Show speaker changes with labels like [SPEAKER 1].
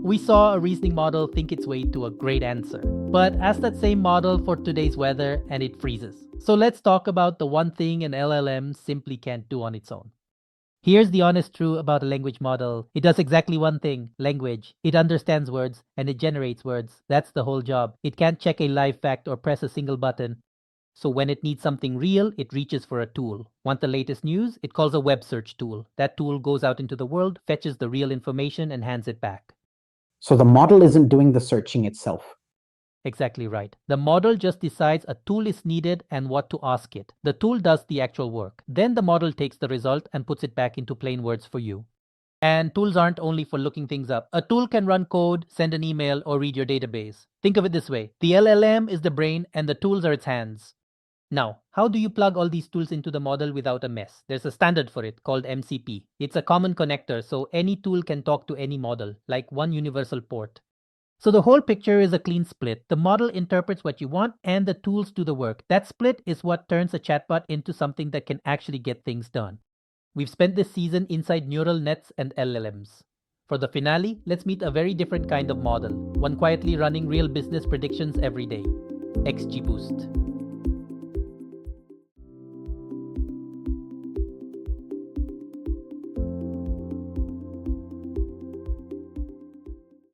[SPEAKER 1] We saw a reasoning model think its way to a great answer, but ask that same model for today's weather and it freezes. So let's talk about the one thing an LLM simply can't do on its own. Here's the honest truth about a language model. It does exactly one thing, language. It understands words and it generates words. That's the whole job. It can't check a live fact or press a single button. So when it needs something real, it reaches for a tool. Want the latest news? It calls a web search tool. That tool goes out into the world, fetches the real information, and hands it back.
[SPEAKER 2] So the model isn't doing the searching itself.
[SPEAKER 1] Exactly right. The model just decides a tool is needed and what to ask it. The tool does the actual work. Then the model takes the result and puts it back into plain words for you. And tools aren't only for looking things up. A tool can run code, send an email, or read your database. Think of it this way. The LLM is the brain and the tools are its hands. Now, how do you plug all these tools into the model without a mess? There's a standard for it called MCP. It's a common connector, so any tool can talk to any model, like one universal port. So the whole picture is a clean split. The model interprets what you want and the tools do the work. That split is what turns a chatbot into something that can actually get things done. We've spent this season inside neural nets and LLMs. For the finale, let's meet a very different kind of model, one quietly running real business predictions every day. XGBoost.